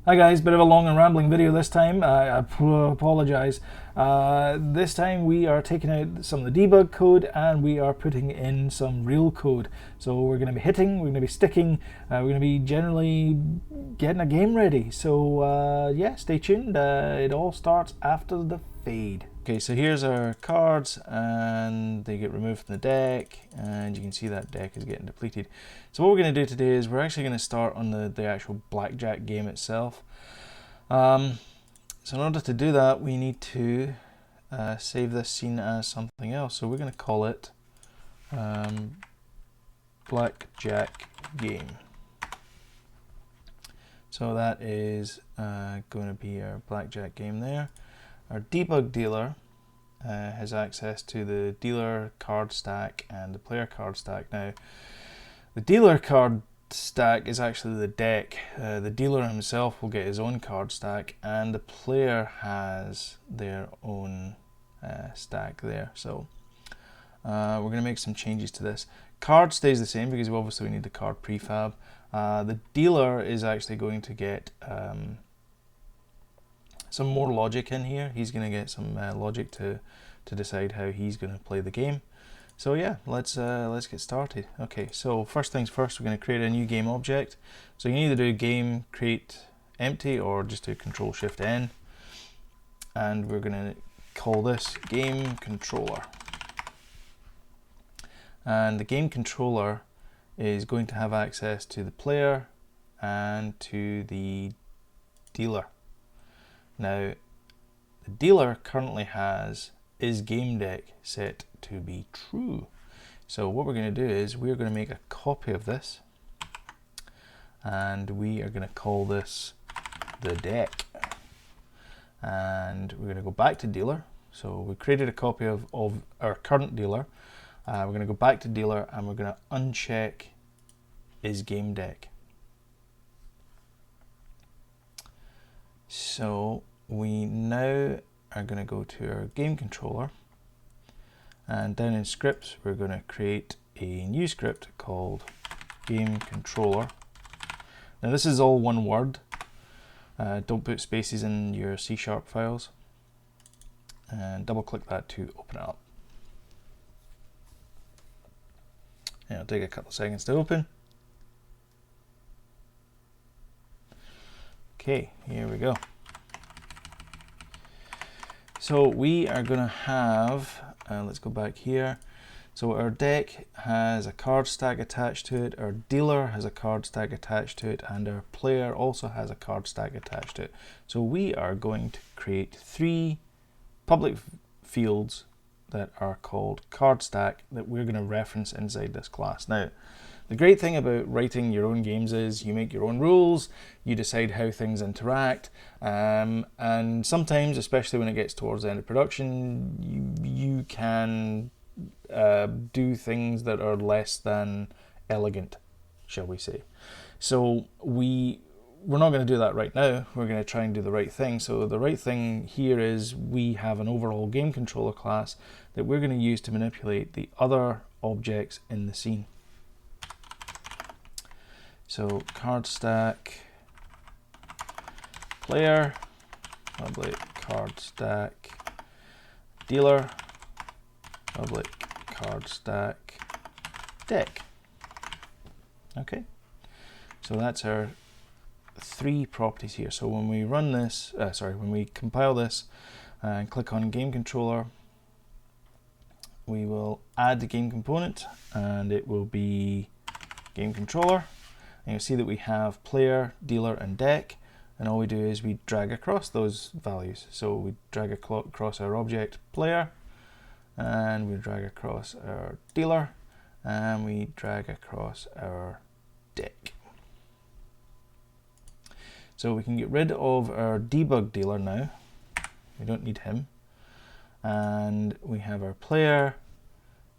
Hi guys, bit of a long and rambling video this time. I apologise. This time we are taking out some of the debug code and we are putting in some real code. So we're going to be hitting, we're going to be sticking, we're going to be generally getting a game ready. So yeah, stay tuned. It all starts after the fade. Okay, so here's our cards and they get removed from the deck and you can see that deck is getting depleted. So what we're going to do today is we're actually going to start on the actual Blackjack game itself. So in order to do that we need to save this scene as something else. So we're going to call it Blackjack game. So that is going to be our Blackjack game there. Our debug dealer has access to the dealer card stack and the player card stack. Now, the dealer card stack is actually the deck. The dealer himself will get his own card stack, and the player has their own stack there. So we're going to make some changes to this. Card stays the same because obviously we need the card prefab. The dealer is actually going to get some more logic in here. He's going to get some logic to decide how he's going to play the game. So yeah, let's get started. Okay, so first things first, we're going to create a new game object. So you can either do game create empty or just do Control Shift N, and we're going to call this game controller. And the game controller is going to have access to the player and to the dealer. Now, the dealer currently has is game deck set to be true. So what we're going to do is we're going to make a copy of this and we are going to call this the deck. And we're going to go back to dealer. So we created a copy of our current dealer. We're going to go back to dealer and we're going to uncheck is game deck. So we now are going to go to our game controller, and down in scripts we're going to create a new script called game controller. Now this is all one word. Don't put spaces in your C# files, and double click that to open it up. And it'll take a couple of seconds to open. Okay, here we go. So we are going to have, let's go back here. So our deck has a card stack attached to it, our dealer has a card stack attached to it, and our player also has a card stack attached to it. So we are going to create three public fields that are called card stack that we're going to reference inside this class. Now, the great thing about writing your own games is you make your own rules, you decide how things interact, and sometimes, especially when it gets towards the end of production, you can do things that are less than elegant, shall we say. So we're not going to do that right now. We're going to try and do the right thing. So the right thing here is we have an overall game controller class that we're going to use to manipulate the other objects in the scene. So card stack player, public card stack dealer, public card stack deck. Okay, so that's our three properties here. So when we run this, when we compile this and click on game controller, we will add the game component and it will be game controller. And you'll see that we have player, dealer, and deck, and all we do is we drag across those values. So we drag across our object player, and we drag across our dealer, and we drag across our deck. So we can get rid of our debug dealer now. We don't need him. And we have our player,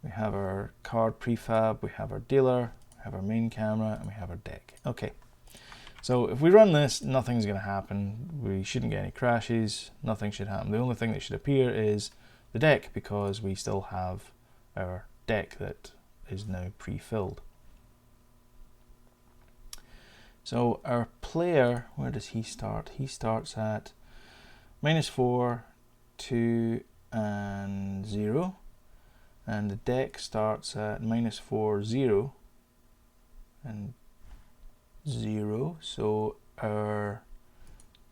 we have our card prefab, we have our dealer, we have our main camera, and we have our deck. Okay, so if we run this, nothing's going to happen. We shouldn't get any crashes, nothing should happen. The only thing that should appear is the deck, because we still have our deck that is now pre-filled. So our player, where does he start? He starts at -4, 2, and 0. And the deck starts at -4, 0, and 0. So our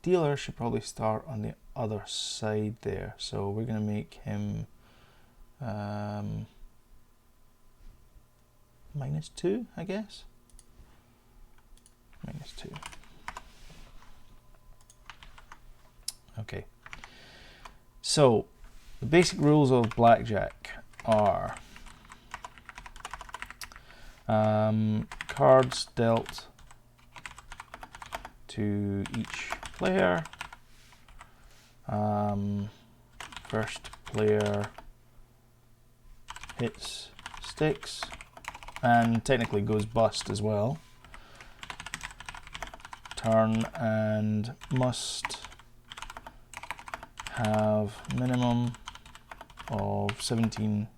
dealer should probably start on the other side there. So we're going to make him -2, I guess. -2. Okay. So the basic rules of Blackjack are cards dealt to each player. First player hits sticks and technically goes bust as well. Turn and must have minimum of 17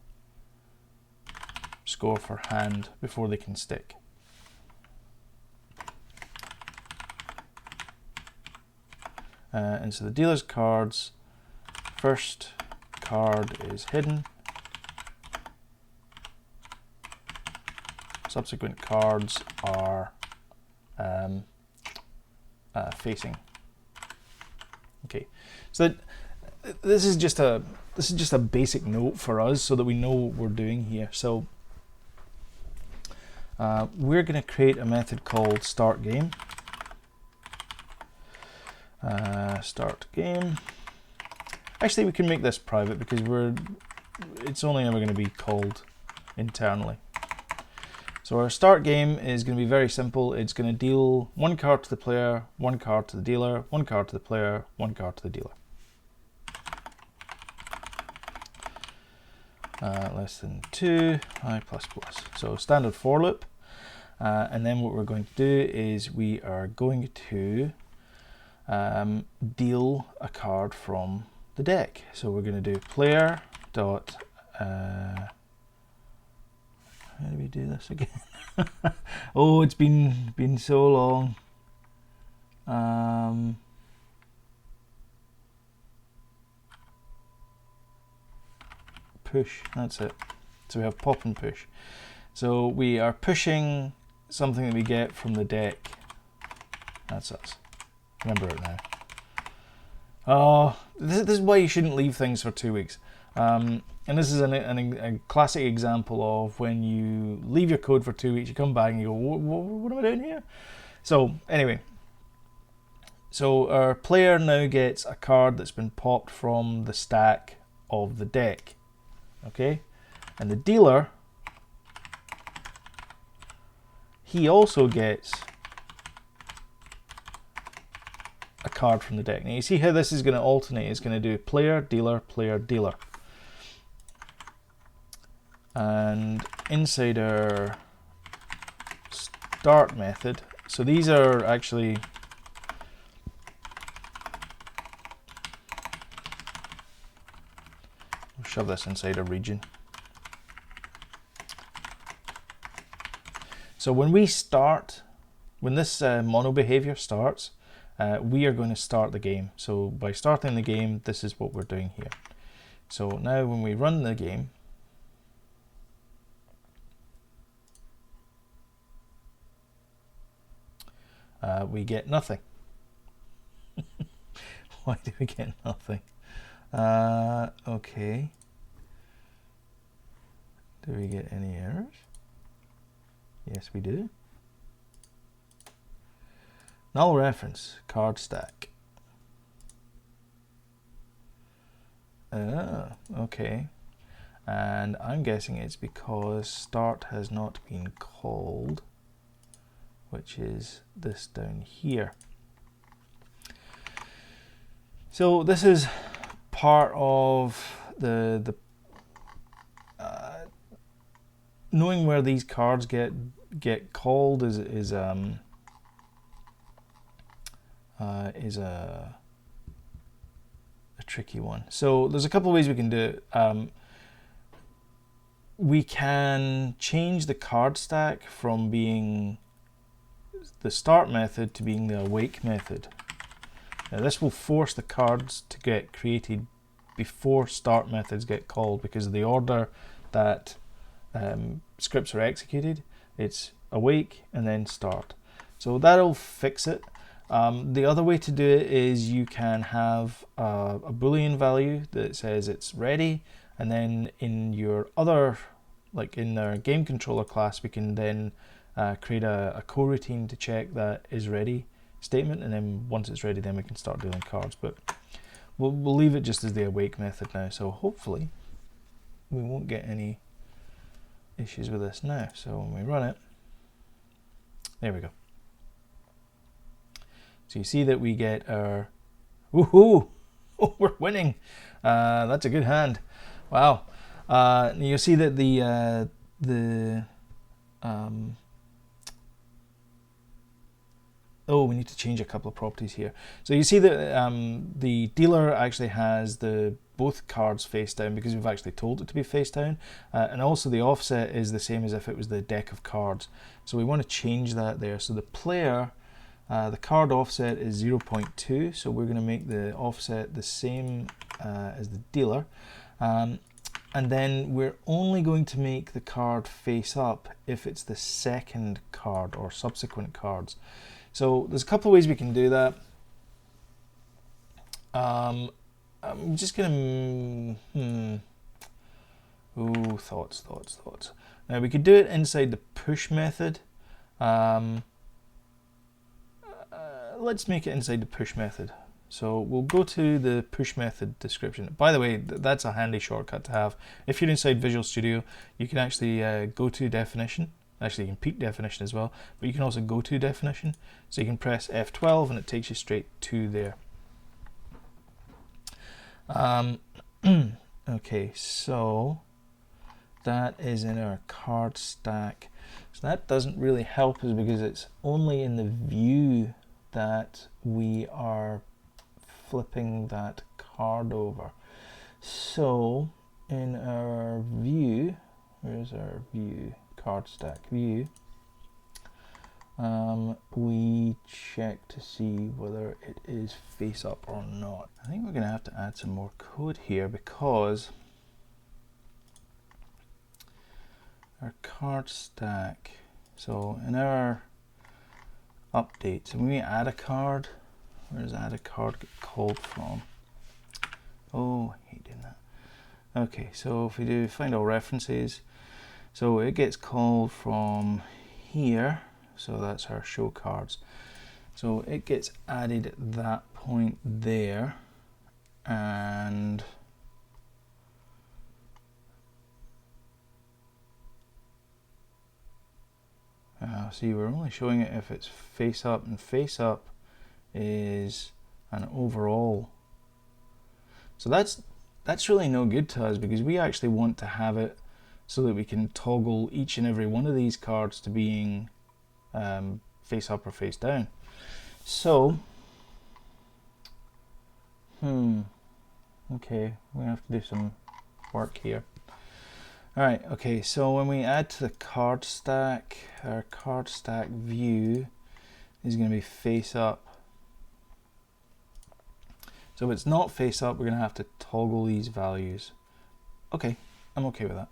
score for hand before they can stick. And so the dealer's cards, first card is hidden, subsequent cards are facing. Okay, so this is just a basic note for us so that we know what we're doing here. So we're going to create a method called start game. Start game. Actually, we can make this private because it's only ever going to be called internally. So our start game is going to be very simple. It's going to deal 1 card to the player, 1 card to the dealer, 1 card to the player, 1 card to the dealer. Less than 2, I++. So standard for loop. And then what we're going to do is we are going to deal a card from the deck. So we're going to do player dot how do we do this again? Oh, it's been so long. Push, that's it. So we have pop and push. So we are pushing something that we get from the deck. That's us. Remember it now. Oh, this is why you shouldn't leave things for 2 weeks. And this is a classic example of when you leave your code for 2 weeks, you come back and you go, what am I doing here? So anyway, so our player now gets a card that's been popped from the stack of the deck. Okay, and the dealer, he also gets a card from the deck. Now you see how this is going to alternate. It's going to do player, dealer, player, dealer. And inside our start method, so these are actually we'll shove this inside a region. So when we start, when this mono behavior starts, we are going to start the game. So by starting the game, this is what we're doing here. So now when we run the game, we get nothing. Why do we get nothing? Okay. Do we get any errors? Yes, we do. Null reference, card stack. Oh, okay. And I'm guessing it's because start has not been called, which is this down here. So this is part of the knowing where these cards get called is a tricky one. So there's a couple of ways we can do it. We can change the card stack from being the start method to being the awake method. Now this will force the cards to get created before start methods get called, because of the order that scripts are executed. It's awake and then start. So that'll fix it. The other way to do it is you can have a Boolean value that says it's ready, and then in your other, like in our game controller class, we can then create a coroutine to check that is ready statement, and then once it's ready, then we can start dealing cards. But we'll leave it just as the awake method now, so hopefully we won't get any issues with this now. So when we run it, there we go. So you see that we get our, woohoo, oh, we're winning. That's a good hand. Wow. You'll see that oh, we need to change a couple of properties here. So you see that the dealer actually has both cards face down, because we've actually told it to be face down, and also the offset is the same as if it was the deck of cards. So we want to change that there. So the player, the card offset is 0.2, so we're going to make the offset the same as the dealer, and then we're only going to make the card face up if it's the second card or subsequent cards. So there's a couple of ways we can do that. I'm just going to, thoughts. Now we could do it inside the push method. Let's make it inside the push method. So we'll go to the push method description. By the way, that's a handy shortcut to have. If you're inside Visual Studio, you can actually go to definition. Actually, you can peek definition as well, but you can also go to definition. So you can press F12 and it takes you straight to there. Okay, so that is in our card stack. So that doesn't really help us because it's only in the view that we are flipping that card over. So in our view, where's our view? Card stack view, we check to see whether it is face up or not. I think we're going to have to add some more code here, because our card stack, so in our updates, when we add a card, where does add a card get called from? Oh, I hate doing that. Okay, so if we do find all references, so it gets called from here, so that's our show cards. So it gets added at that point there, and see, we're only showing it if it's face up, and face up is an overall. So that's really no good to us, because we actually want to have it so that we can toggle each and every one of these cards to being face up or face down. So, okay, we have to do some work here. Alright, okay, so when we add to the card stack, our card stack view is going to be face up. So if it's not face up, we're going to have to toggle these values. Okay, I'm okay with that.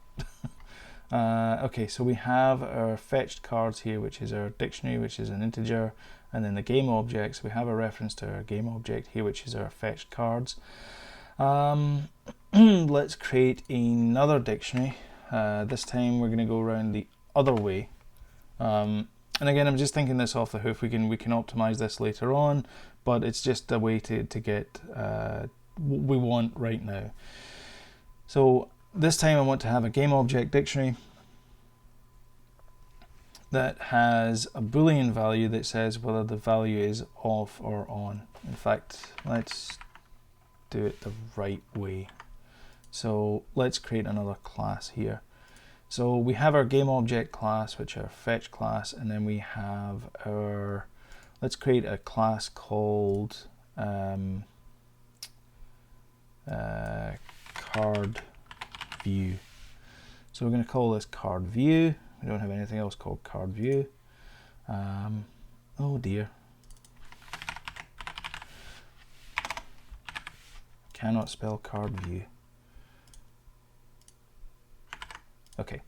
Okay, so we have our fetched cards here, which is our dictionary, which is an integer, and then the game object. So we have a reference to our game object here, which is our fetched cards. Let's create another dictionary. This time we're going to go around the other way. And again, I'm just thinking this off the hoof. We can optimize this later on, but it's just a way to get what we want right now. So this time I want to have a game object dictionary that has a Boolean value that says whether the value is off or on. In fact, let's do it the right way. So let's create another class here. So we have our game object class, which is our fetch class, and then we have our, let's create a class called card view. So we're going to call this card view. We don't have anything else called card view. Oh dear. Cannot spell card view. Okay.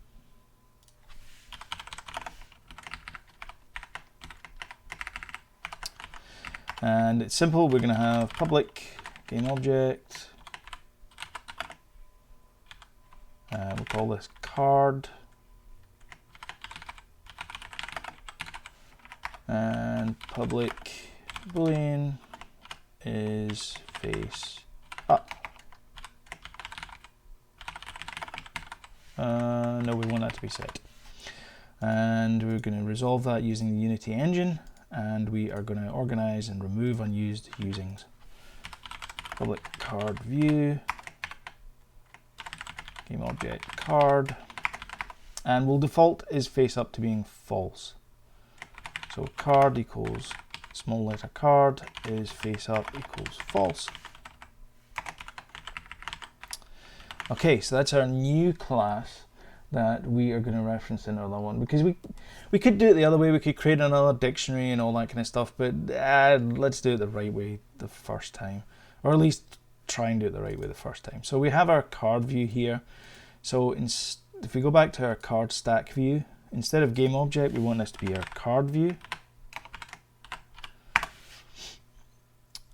And it's simple. We're going to have public game object. We'll call this card. And public boolean is face up. No, we want that to be set. And we're going to resolve that using the Unity engine, and we are going to organize and remove unused usings. Public card view, game object card, and we'll default is face up to being false. So card equals small letter card is face up equals false. Okay, so that's our new class that we are going to reference in another one, because we could do it the other way. We could create another dictionary and all that kind of stuff, but let's do it the right way the first time, or at least try and do it the right way the first time. So we have our card view here. So if we go back to our card stack view, instead of game object, we want this to be our card view.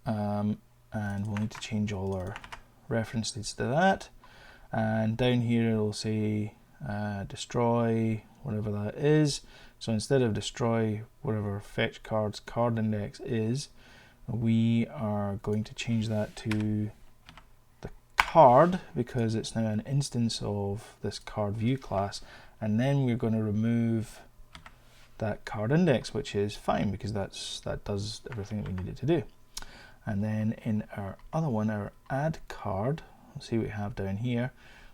And we'll need to change all our references to that. And down here it'll say destroy whatever that is. So instead of destroy whatever fetch cards card index is, we are going to change that to the card, because it's now an instance of this card view class. And then we're going to remove that card index, which is fine because that does everything that we need it to do. And then in our other one, our add card, let's see what we have down here,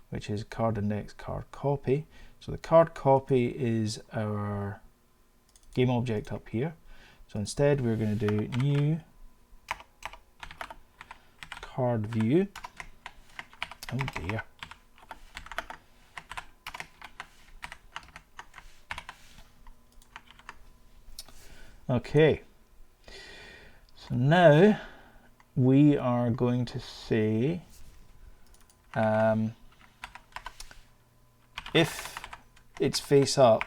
which is card index card copy. So the card copy is our game object up here. So instead we're going to do new card view. Oh dear. Okay. So now we are going to say if it's face up,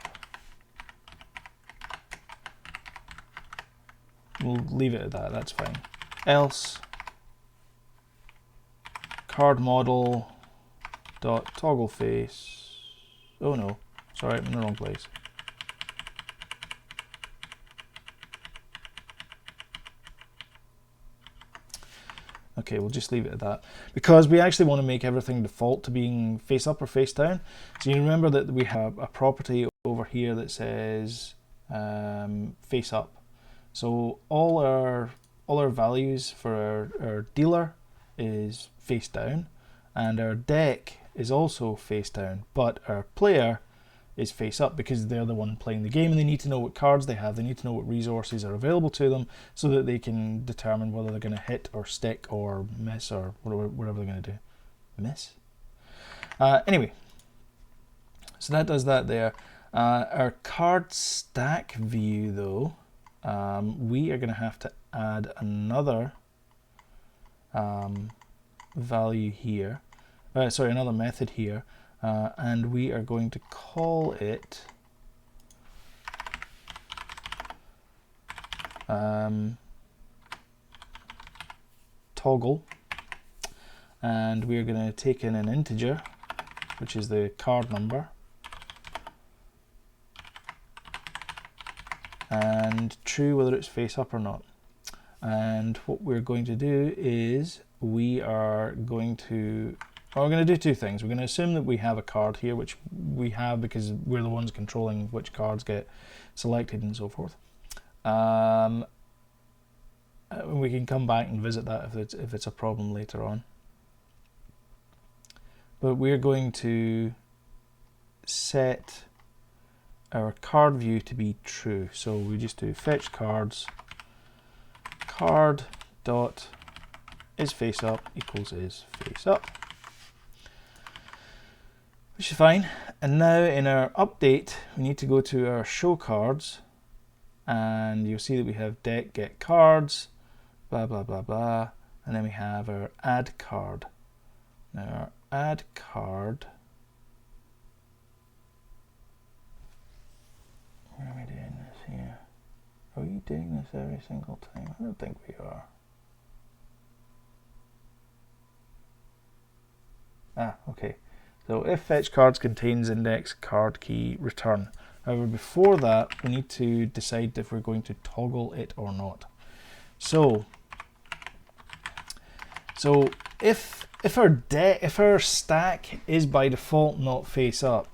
we'll leave it at that, that's fine. Else card model dot toggle face. Oh no, sorry, I'm in the wrong place. Okay, we'll just leave it at that, because we actually want to make everything default to being face up or face down. So you remember that we have a property over here that says face up. So all our values for our dealer is face down, and our deck is also face down, but our player is face up because they're the one playing the game, and they need to know what cards they have, they need to know what resources are available to them so that they can determine whether they're going to hit or stick or miss or whatever they're going to do. Miss? Anyway, so that does that there. Our card stack view though, we are going to have to add another value here, another method here. And we are going to call it toggle, and we're going to take in an integer, which is the card number, and true whether it's face up or not. And what we're going to do is we're going to do two things. We're going to assume that we have a card here, which we have because we're the ones controlling which cards get selected and so forth. We can come back and visit that if it's a problem later on. But we're going to set our card view to be true. So we just do fetch cards, card dot is face up equals is face up, which is fine. And now in our update, we need to go to our show cards and you'll see that we have deck get cards, blah blah blah blah, and then we have our add card. Now our add card, where are we doing this here? Are we doing this every single time? I don't think we are. Okay. So if fetch cards contains index card key, return. However, before that, we need to decide if we're going to toggle it or not. So if our stack is by default not face up,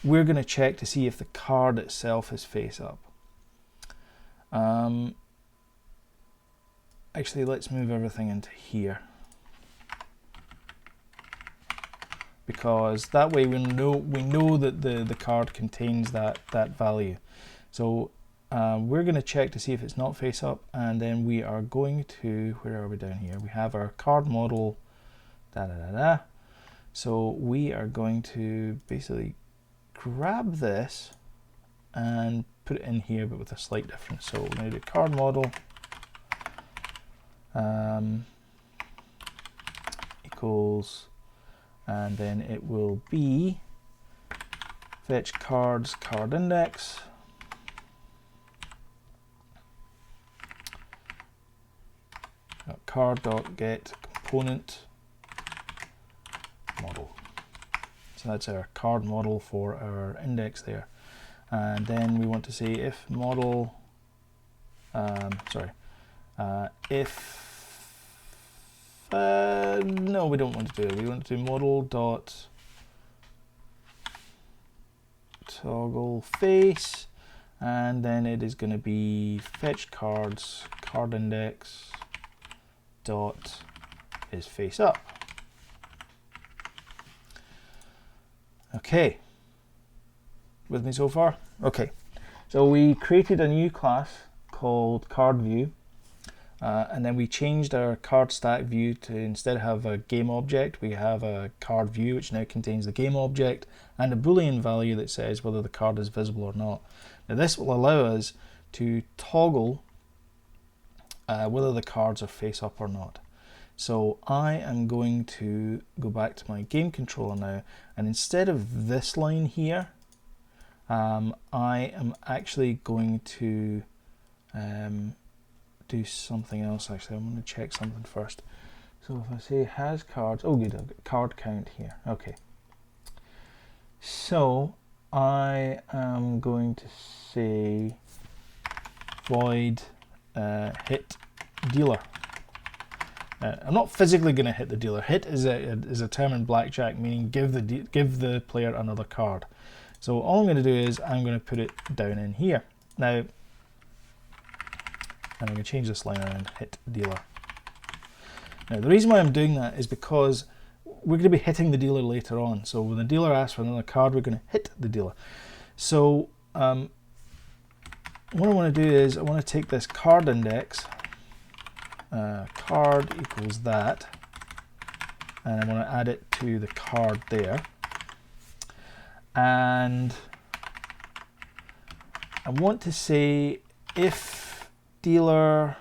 we're going to check to see if the card itself is face up. Actually, let's move everything into here, because that way we know that the card contains that value. So we're going to check to see if it's not face up, and then we are going to, where are we down here? We have our card model, So we are going to basically grab this and put it in here, but with a slight difference. So we're going to do card model equals, and then it will be fetch cards card index card.get component model. So that's our card model for our index there. And then we want to say if model, no, we don't want to do it. We want to do model dot toggle face, and then it is going to be fetch cards card index dot is face up. Okay, with me so far? Okay, so we created a new class called card view, and then we changed our card stack view to, instead of have a game object, we have a card view which now contains the game object and a boolean value that says whether the card is visible or not. Now this will allow us to toggle whether the cards are face up or not. So I am going to go back to my game controller now, and instead of this line here, I am actually going to do something else. Actually, I'm going to check something first. So if I say has cards, oh good, I've got card count here. Okay. So I am going to say void hit dealer. I'm not physically going to hit the dealer. Hit is a term in Blackjack meaning give the player another card. So all I'm going to do is I'm going to put it down in here. Now, and I'm going to change this line around, hit dealer. Now the reason why I'm doing that is because we're going to be hitting the dealer later on. So when the dealer asks for another card, we're going to hit the dealer. So what I want to do is I want to take this card index, card equals that, and I want to add it to the card there. And I want to say if dealer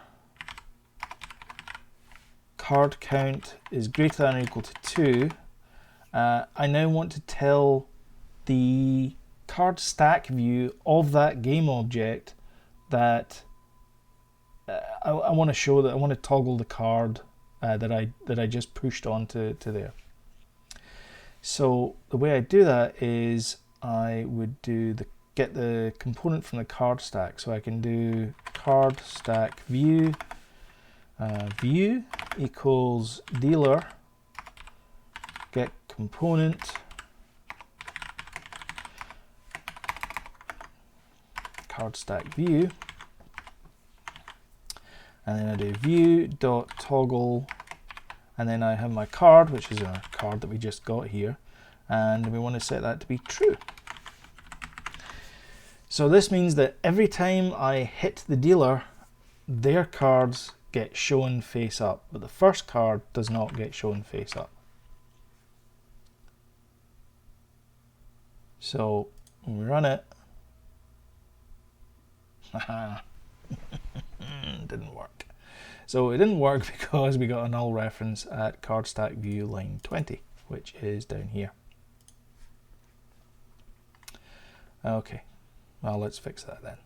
card count is greater than or equal to 2, I now want to tell the card stack view of that game object that I want to show that I want to toggle the card that I just pushed onto there. So the way I do that is I would do get the component from the card stack. So I can do card stack view view equals dealer get component card stack view, and then I do view dot toggle, and then I have my card, which is a card that we just got here, and we want to set that to be true. So this means that every time I hit the dealer, their cards get shown face up, but the first card does not get shown face up. So when we run it, Didn't work. So it didn't work because we got a null reference at card stack view line 20, which is down here. Okay, well, let's fix that then.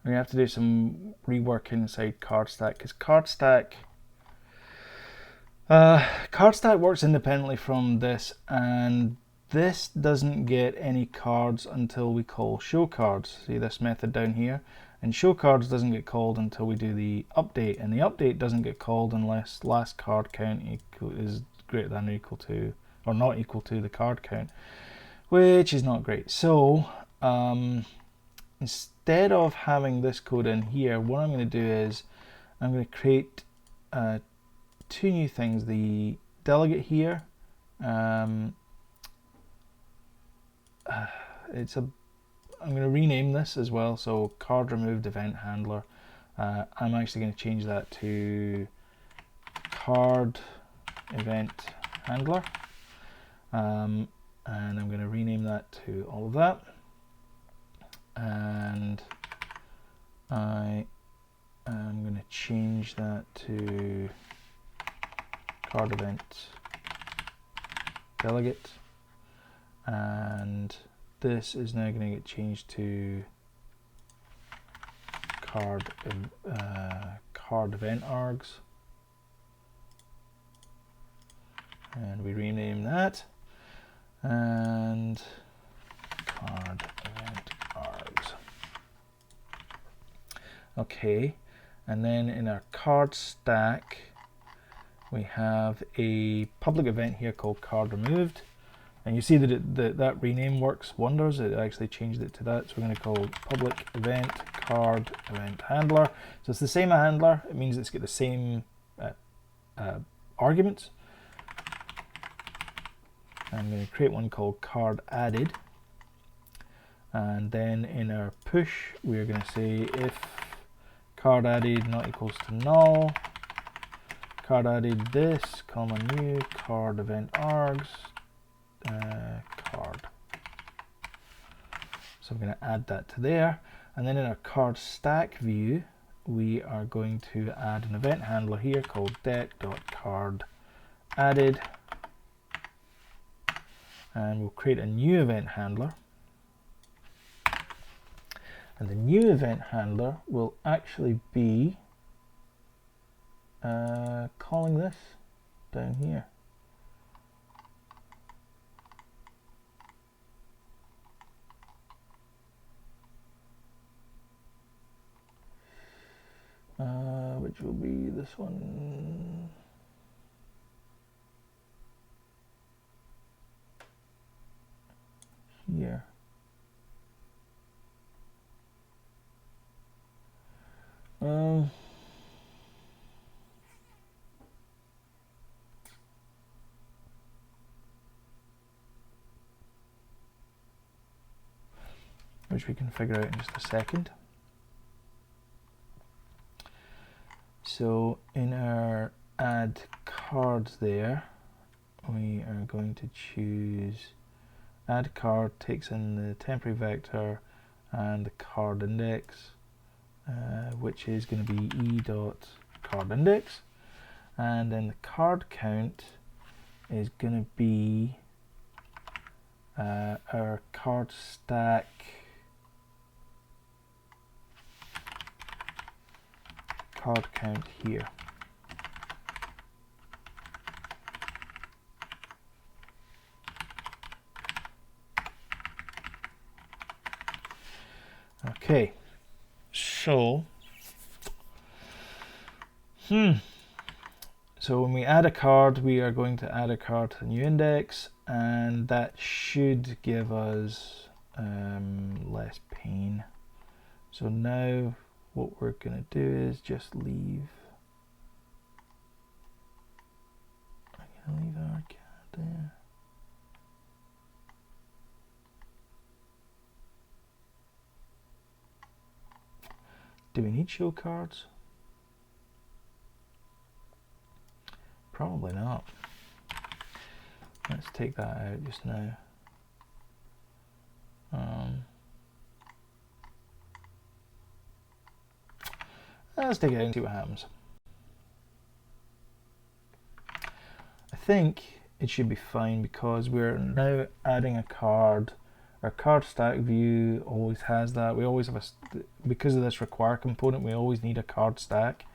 We have to do some rework inside card stack, because card stack works independently from this, and this doesn't get any cards until we call show cards. See this method down here? And show cards doesn't get called until we do the update, and the update doesn't get called unless last card count is greater than or equal to, or not equal to, the card count, which is not great. So instead of having this code in here, what I'm going to do is I'm going to create two new things. The delegate here, I'm going to rename this as well. So card removed event handler. I'm actually going to change that to card event handler, and I'm going to rename that to all of that. And I am going to change that to card event delegate, and this is now going to get changed to card event args, and we rename that, and card event args. Okay, and then in our card stack we have a public event here called card removed, and you see that that rename works wonders. It actually changed it to that, so we're going to call public event card event handler. So it's the same handler, it means it's got the same arguments. I'm going to create one called card added, and then in our push we're going to say if card added not equals to null, card added this, comma new card event args card. So I'm going to add that to there, and then in our card stack view we are going to add an event handler here called deck.card added, and we'll create a new event handler, and the new event handler will actually be calling this down here. Which will be this one here. Which we can figure out in just a second. So in our add cards there, we are going to choose add card, takes in the temporary vector and the card index, which is going to be e.cardIndex, and then the card count is going to be our card stack card count here. Okay, so when we add a card, we are going to add a card to the new index, and that should give us less pain. So now what we're going to do is just leave. I'm going to leave our card there. Do we need show cards? Probably not. Let's take that out just now. Let's take it out and see what happens. I think it should be fine because we're now adding a card. Our card stack view always has that. We always have because of this require component, we always need a card stack.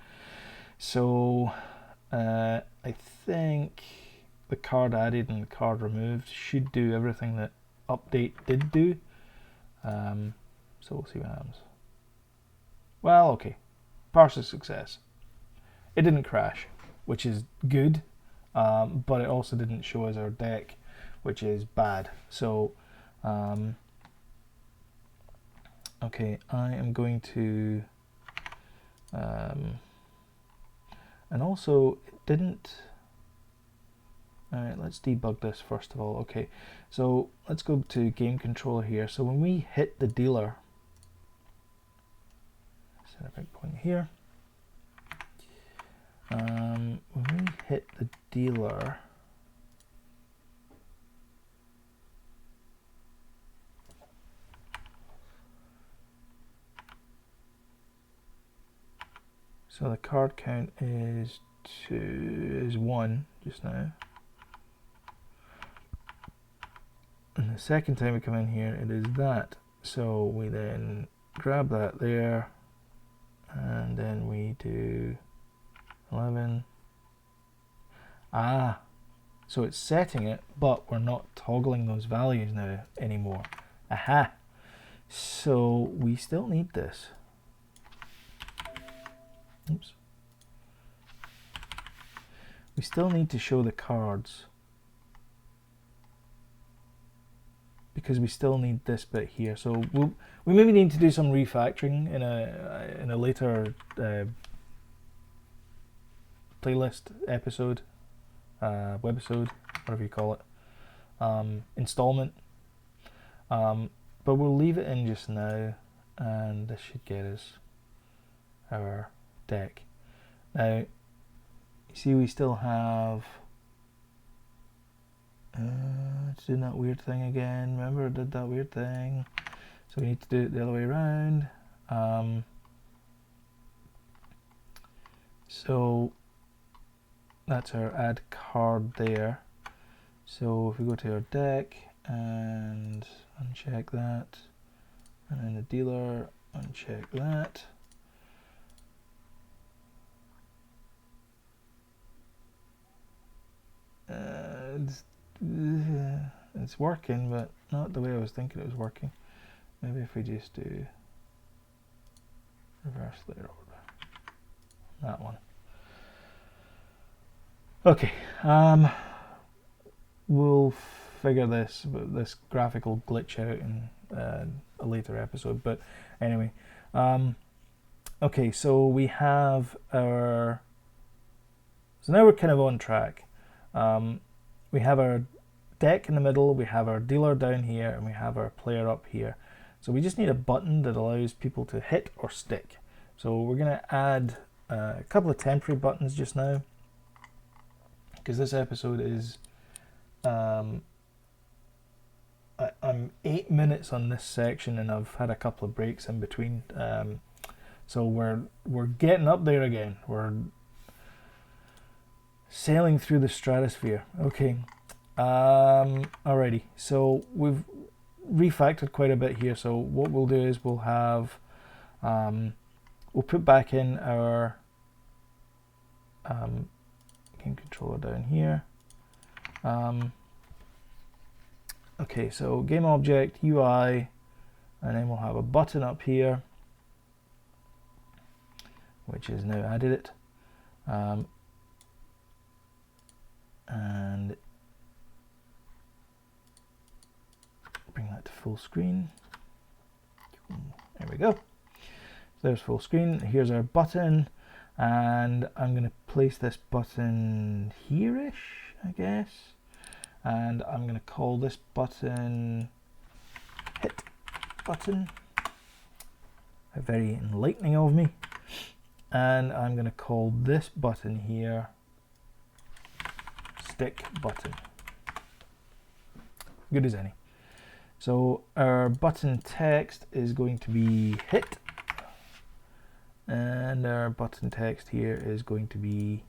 So I think the card added and the card removed should do everything that update did do. So we'll see what happens. Well, okay, partial success. It didn't crash, which is good, but it also didn't show us our deck, which is bad. So okay, I am going to and also it didn't. Alright, let's debug this first of all. Okay, so let's go to game controller here. So when we hit the dealer, set a breakpoint here. When we hit the dealer, so the card count is 1 just now. And the second time we come in here, it is that. So we then grab that there, and then we do 11. Ah, so it's setting it, but we're not toggling those values now anymore. Aha! So we still need this. Oops. We still need to show the cards, because we still need this bit here. So we maybe need to do some refactoring in a later playlist episode, webisode, whatever you call it, installment. But we'll leave it in just now, and this should get us our deck. Now, you see we still have it's doing that weird thing again. Remember, it did that weird thing. So we need to do it the other way around. So that's our add card there. So if we go to our deck and uncheck that, and then the dealer, uncheck that. It's working, but not the way I was thinking it was working. Maybe if we just do reverse layer order, that one. Okay, we'll figure this graphical glitch out in a later episode. But anyway, okay, so we have our. So now we're kind of on track. We have our deck in the middle, we have our dealer down here, and we have our player up here. So we just need a button that allows people to hit or stick. So we're going to add a couple of temporary buttons just now, because this episode is I'm 8 minutes on this section, and I've had a couple of breaks in between. So we're getting up there again. We're sailing through the stratosphere. Okay. Alrighty. So we've refactored quite a bit here. So what we'll do is we'll have we'll put back in our game controller down here. Okay, so game object UI, and then we'll have a button up here, which is now added it. And bring that to full screen. There we go. So there's full screen. Here's our button, and I'm going to place this button here-ish, I guess. And I'm going to call this button hit button. Very enlightening of me. And I'm going to call this button here stick button. Good as any. So our button text is going to be hit, And our button text here is going to be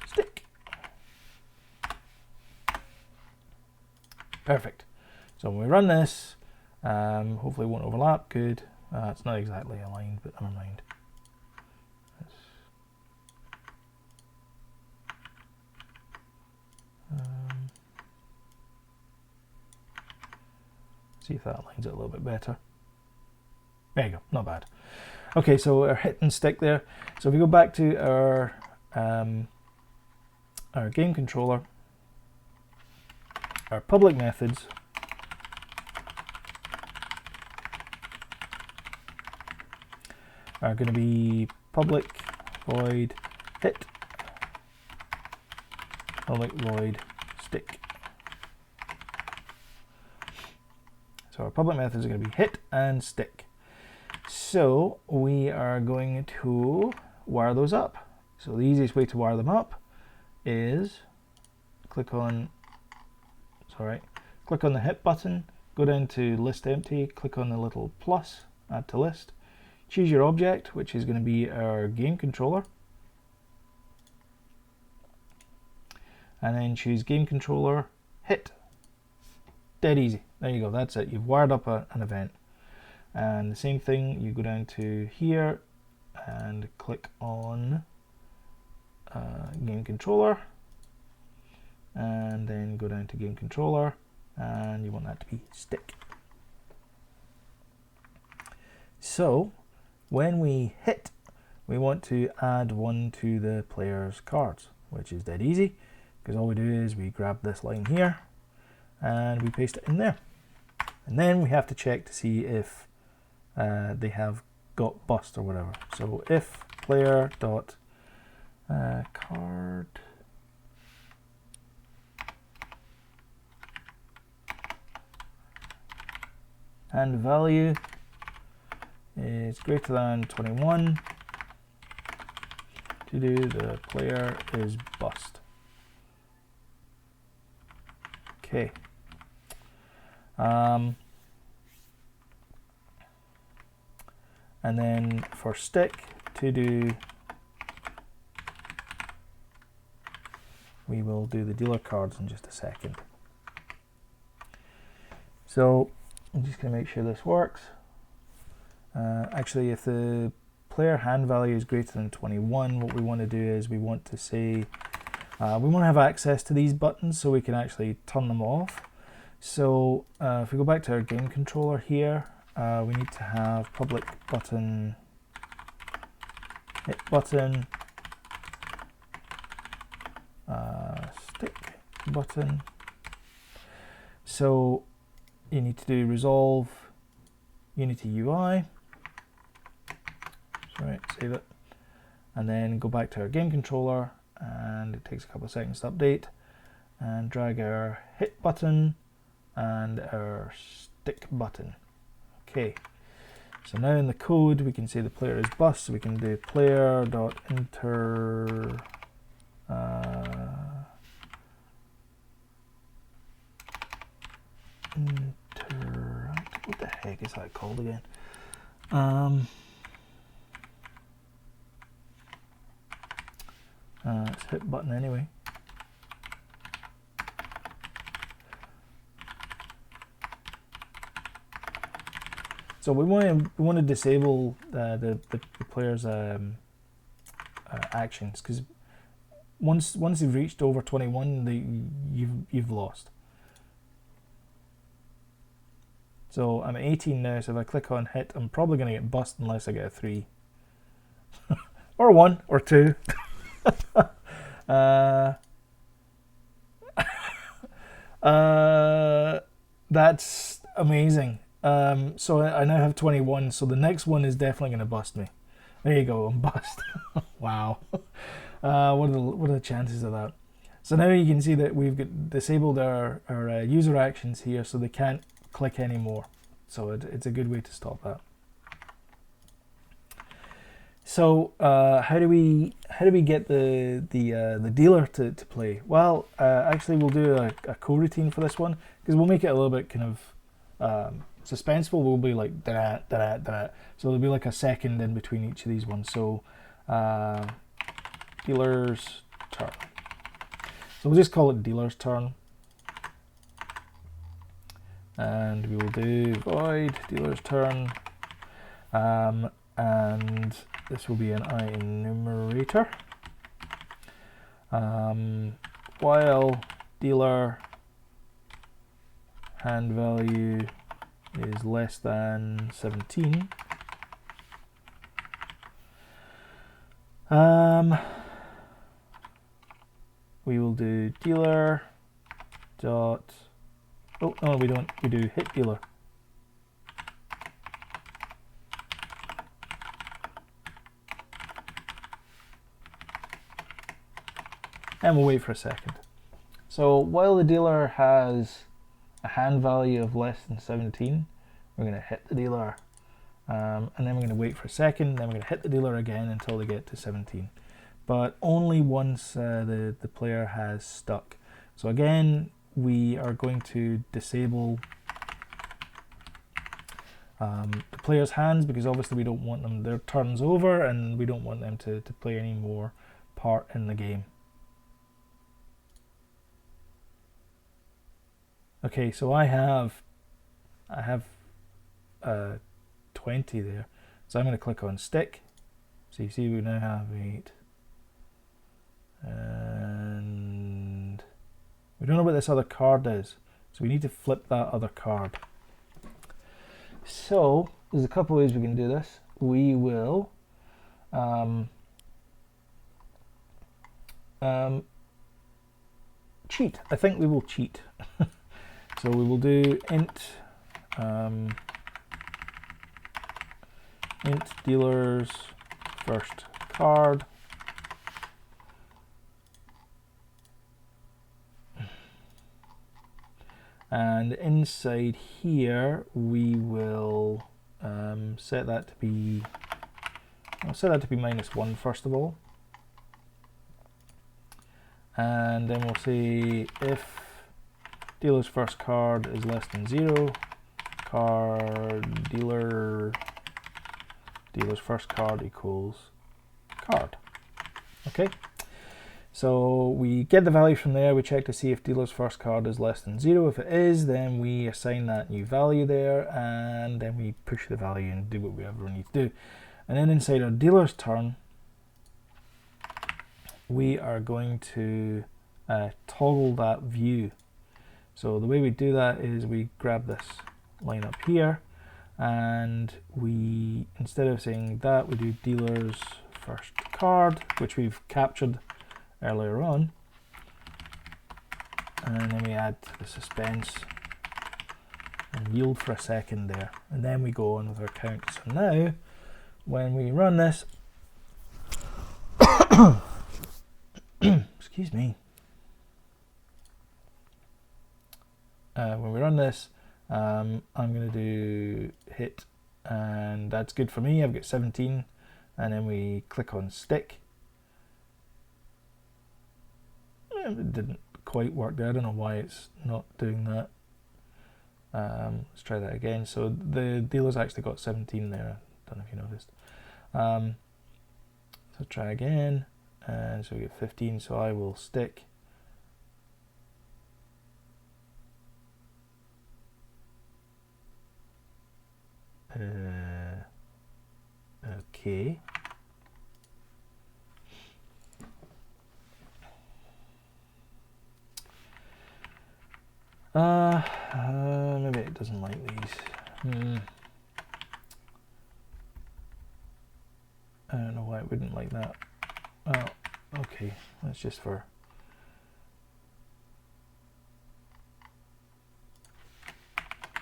stick. Perfect. So when we run this, hopefully it won't overlap. Good. It's not exactly aligned, but never mind. See if that aligns it a little bit better. There you go, not bad. Okay, so our hit and stick there. So if we go back to our game controller, our public methods are going to be public void hit, public void stick. So our public methods are going to be hit and stick. So we are going to wire those up. So the easiest way to wire them up is click on the hit button, go down to list empty, click on the little plus, add to list, choose your object, which is going to be our game controller, and then choose game controller hit. Dead easy. There you go, that's it. You've wired up an event. And the same thing, you go down to here and click on game controller, and then go down to game controller, and you want that to be stick. So when we hit, we want to add one to the player's cards, which is dead easy, because all we do is we grab this line here and we paste it in there. And then we have to check to see if they have got bust or whatever. So if player dot card and value is greater than 21, to do the player is bust. Okay. And then for stick, to do, we will do the dealer cards in just a second. So I'm just going to make sure this works. Actually, if the player hand value is greater than 21, what we want to do is we want to say, we want to have access to these buttons so we can actually turn them off. So if we go back to our game controller here, we need to have public button, hit button, stick button. So you need to do resolve Unity UI. Sorry, save it. And then go back to our game controller, and it takes a couple of seconds to update, and drag our hit button and our stick button. Okay, so now in the code we can say the player is bust, so we can do player.enter what the heck is that called again? It's hit button anyway. So we want to disable the player's actions, because once they've reached over 21, you've lost. So I'm at 18 now, so if I click on hit, I'm probably going to get bust unless I get a 3. Or 1, or 2. That's amazing. So I now have 21, so the next one is definitely going to bust me. There you go, I'm bust. Wow. What are the chances of that? So now you can see that we've disabled our user actions here, so they can't click anymore. So it's a good way to stop that. So how do we get the dealer to play? Well, actually we'll do a coroutine for this one, because we'll make it a little bit kind of suspenseful will be like da da da. So there'll be like a second in between each of these ones. So dealer's turn. So we'll just call it dealer's turn. And we will do void dealer's turn. And this will be an enumerator. While dealer hand value is less than 17, we will do dealer dot, oh no we don't, we do hit dealer. And we'll wait for a second. So while the dealer has a hand value of less than 17, we're going to hit the dealer, and then we're going to wait for a second, then we're going to hit the dealer again until they get to 17. But only once the player has stuck. So again, we are going to disable the player's hands, because obviously we don't want them, their turn's over, and we don't want them to play any more part in the game. Okay, so I have 20 there, so I'm going to click on stick. So you see we now have 8, and we don't know what this other card is, so we need to flip that other card. So there's a couple ways we can do this. We will cheat. I think we will cheat. So we will do int dealer's first card, and inside here we will set that to be, I'll set that to be -1 first of all, and then we'll say if dealer's first card is less than 0, dealer's first card equals card. Okay, so we get the value from there, we check to see if dealer's first card is less than 0. If it is, then we assign that new value there, and then we push the value and do whatever we need to do. And then inside our dealer's turn, we are going to toggle that view. So the way we do that is we grab this line up here, and we, instead of saying that, we do dealer's first card, which we've captured earlier on, and then we add the suspense and yield for a second there, and then we go on with our count. So now when we run this excuse me, when we run this, I'm going to do hit, and that's good for me. I've got 17, and then we click on stick. It didn't quite work there. I don't know why it's not doing that. Let's try that again. So the dealer's actually got 17 there. I don't know if you noticed. So try again, and so we get 15. So I will stick. Okay. Maybe it doesn't like these. I don't know why it wouldn't like that. Oh, okay. That's just for.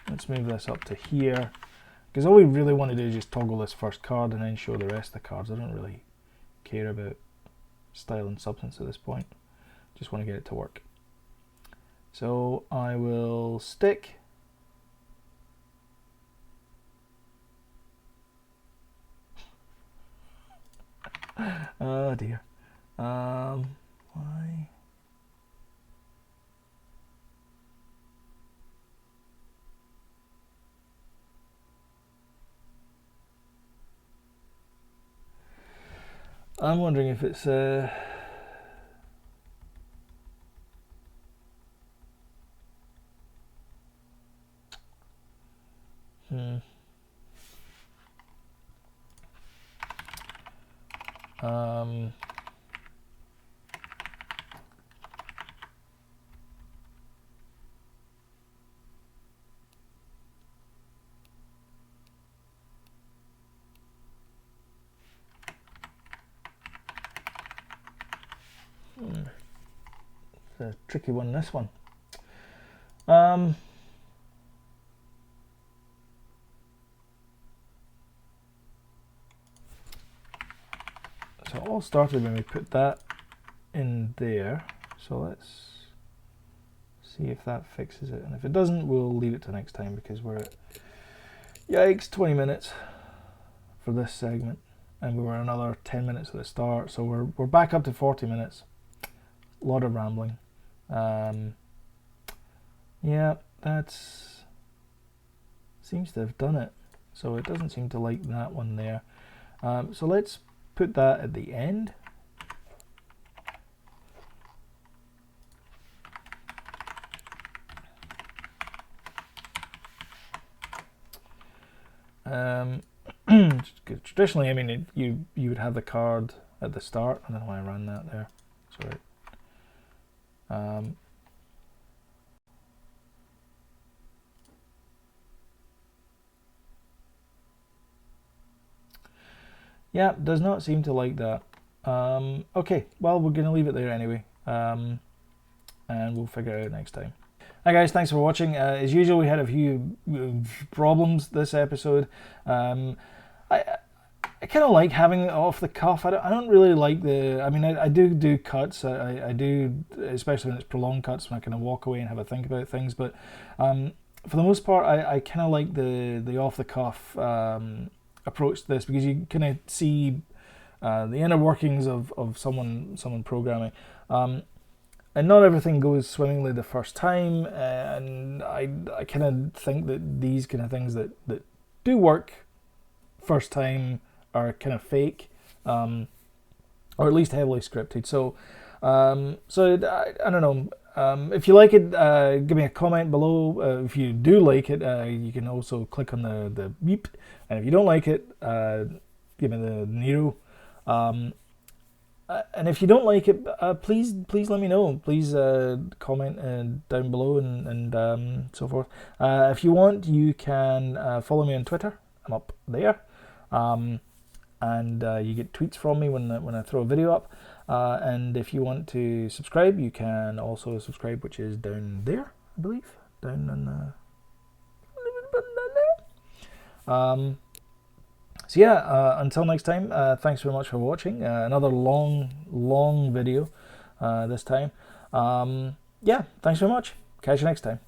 Let's move this up to here, because all we really want to do is just toggle this first card and then show the rest of the cards. I don't really care about style and substance at this point. Just want to get it to work. So I will stick. Oh dear. Why? I'm wondering if it's it's a tricky one, this one. So it all started when we put that in there. So let's see if that fixes it. And if it doesn't, we'll leave it to next time because we're at, yikes, 20 minutes for this segment. And we were another 10 minutes at the start. So we're back up to 40 minutes. A lot of rambling. Yeah, that's seems to have done it. So it doesn't seem to like that one there. So let's put that at the end. Traditionally, I mean, you would have the card at the start. I don't know why I ran that there. Sorry. Yeah, does not seem to like that. Okay, well, we're going to leave it there anyway, and we'll figure it out next time. Hi guys, thanks for watching. As usual, we had a few problems this episode. I kind of like having it off the cuff. I don't really like the. I mean, I do cuts. I do, especially when it's prolonged cuts, when I kind of walk away and have a think about things. But for the most part, I kind of like the off the cuff approach to this, because you kind of see the inner workings of someone programming. And not everything goes swimmingly the first time, and I kind of think that these kind of things that do work first time are kind of fake, or at least heavily scripted. So I don't know. If you like it, give me a comment below. If you do like it, you can also click on the beep. And if you don't like it, give me the Nero. And if you don't like it, please let me know. Please comment down below and so forth. If you want, you can follow me on Twitter. I'm up there. And you get tweets from me when I throw a video up. And if you want to subscribe, you can also subscribe, which is down there, I believe. Down on the button down there. So yeah, until next time, thanks very much for watching. Another long video this time. Yeah, thanks very much. Catch you next time.